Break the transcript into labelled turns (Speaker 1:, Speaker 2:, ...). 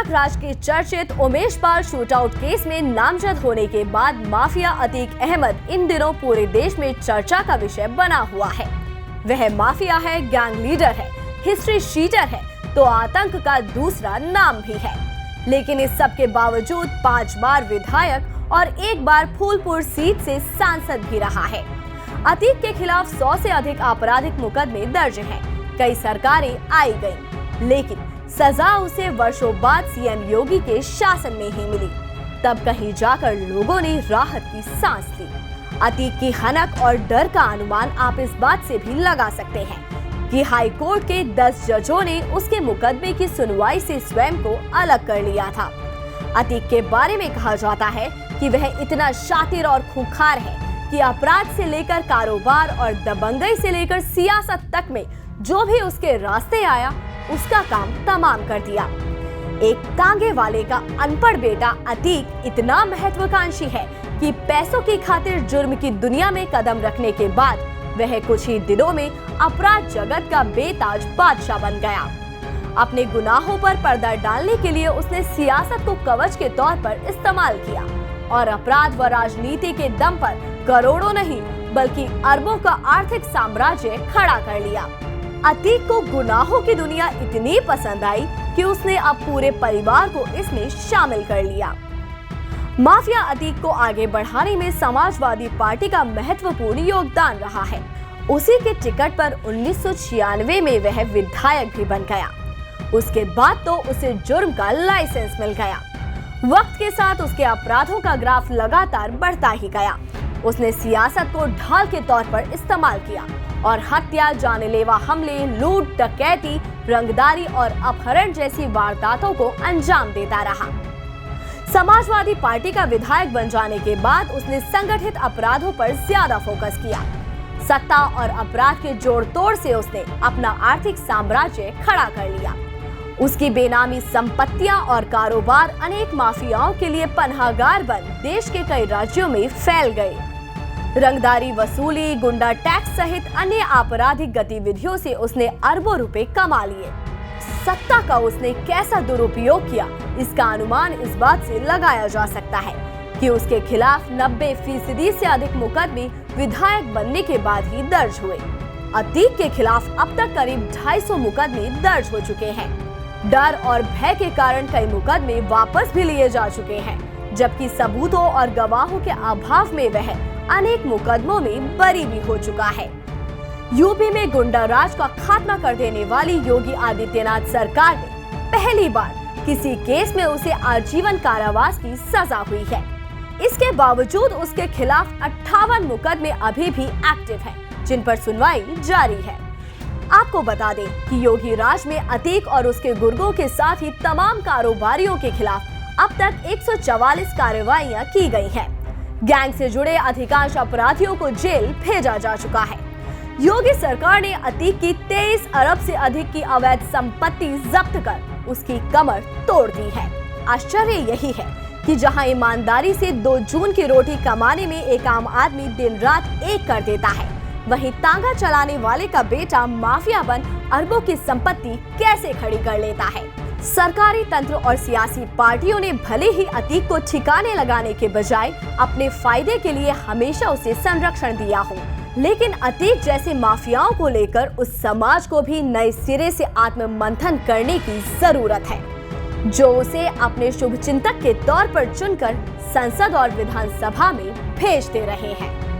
Speaker 1: प्रयागराज के चर्चित Umesh Pal shootout case में नामजद होने के बाद माफिया अतीक अहमद इन दिनों पूरे देश में चर्चा का विषय बना हुआ है। वह माफिया है, गैंग लीडर है, हिस्ट्री शीटर है, तो आतंक का दूसरा नाम भी है। लेकिन इस सब के बावजूद 5 बार विधायक और 1 बार फूलपुर सीट से सांसद भी रहा है। अतीक के खिलाफ 100 से अधिक आपराधिक मुकदमे दर्ज हैं। कई सरकारें आई गईं, लेकिन सजा उसे वर्षों बाद सीएम योगी के शासन में ही मिली। तब कहीं जाकर लोगों ने राहत की सांस ली। अतीक की हनक और डर का अनुमान आप इस बात से भी लगा सकते हैं कि हाई कोर्ट के 10 जजों ने उसके मुकदमे की सुनवाई से स्वयं को अलग कर लिया था। अतीक के बारे में कहा जाता है कि वह इतना शातिर और खूंखार है कि अपराध से लेकर कारोबार और दबंगई से लेकर सियासत तक में जो भी उसके रास्ते आया उसका काम तमाम कर दिया। एक तांगे वाले का अनपढ़ बेटा अतीक इतना महत्वाकांक्षी है कि पैसों की खातिर जुर्म की दुनिया में कदम रखने के बाद वह कुछ ही दिनों में अपराध जगत का बेताज बादशाह बन गया। अपने गुनाहों पर पर्दा डालने के लिए उसने सियासत को कवच के तौर पर इस्तेमाल किया और अपराध व राजनीति के दम पर करोड़ों नहीं बल्कि अरबों का आर्थिक साम्राज्य खड़ा कर लिया। अतीक को गुनाहों की दुनिया इतनी पसंद आई कि उसने अब पूरे परिवार को इसमें शामिल कर लिया। माफिया अतीक को आगे बढ़ाने में समाजवादी पार्टी का महत्वपूर्ण योगदान रहा है। उसी के टिकट पर 1996 में वह विधायक भी बन गया। उसके बाद तो उसे जुर्म का लाइसेंस मिल गया। वक्त के साथ उसके अपराधों का ग्राफ लगातार बढ़ता ही गया। उसने सियासत को ढाल के तौर पर इस्तेमाल किया और हत्या, जानलेवा हमले, लूट, डकैती, रंगदारी और अपहरण जैसी वारदातों को अंजाम देता रहा। समाजवादी पार्टी का विधायक बन जाने के बाद उसने संगठित अपराधों पर ज्यादा फोकस किया। सत्ता और अपराध के जोड़ तोड़ से उसने अपना आर्थिक साम्राज्य खड़ा कर लिया। उसकी बेनामी संपत्तियां और कारोबार अनेक माफियाओं के लिए पनाहगार बन देश के कई राज्यों में फैल गए। रंगदारी वसूली, गुंडा टैक्स सहित अन्य आपराधिक गतिविधियों से उसने अरबों रुपए कमा लिए। सत्ता का उसने कैसा दुरुपयोग किया, इसका अनुमान इस बात से लगाया जा सकता है कि उसके खिलाफ 90% से अधिक मुकदमे विधायक बनने के बाद ही दर्ज हुए। अतीक के खिलाफ अब तक करीब 250 मुकदमे दर्ज हो चुके हैं। डर और भय के कारण कई मुकदमे वापस भी लिए जा चुके हैं, जबकि सबूतों और गवाहों के अभाव में वह अनेक मुकदमों में बरी भी हो चुका है। यूपी में गुंडा राज का खात्मा कर देने वाली योगी आदित्यनाथ सरकार में पहली बार किसी केस में उसे आजीवन कारावास की सजा हुई है। इसके बावजूद उसके खिलाफ 58 मुकदमे अभी भी एक्टिव हैं, जिन पर सुनवाई जारी है। आपको बता दें कि योगी राज में अतीक और उसके गुर्गों के साथ ही तमाम कारोबारियों के खिलाफ अब तक 144 कार्रवाइयां की गई हैं। गैंग से जुड़े अधिकांश अपराधियों को जेल भेजा जा चुका है। योगी सरकार ने अतीक की 23 अरब से अधिक की अवैध संपत्ति जब्त कर उसकी कमर तोड़ दी है। आश्चर्य यही है कि जहां ईमानदारी से 2 जून की रोटी कमाने में एक आम आदमी दिन रात एक कर देता है, वहीं तांगा चलाने वाले का बेटा माफिया बन अरबों की संपत्ति कैसे खड़ी कर लेता है। सरकारी तंत्र और सियासी पार्टियों ने भले ही अतीक को ठिकाने लगाने के बजाय अपने फायदे के लिए हमेशा उसे संरक्षण दिया हो, लेकिन अतीक जैसे माफियाओं को लेकर उस समाज को भी नए सिरे से आत्ममंथन करने की जरूरत है, जो उसे अपने शुभचिंतक के तौर पर चुनकर संसद और विधानसभा में भेज दे रहे हैं।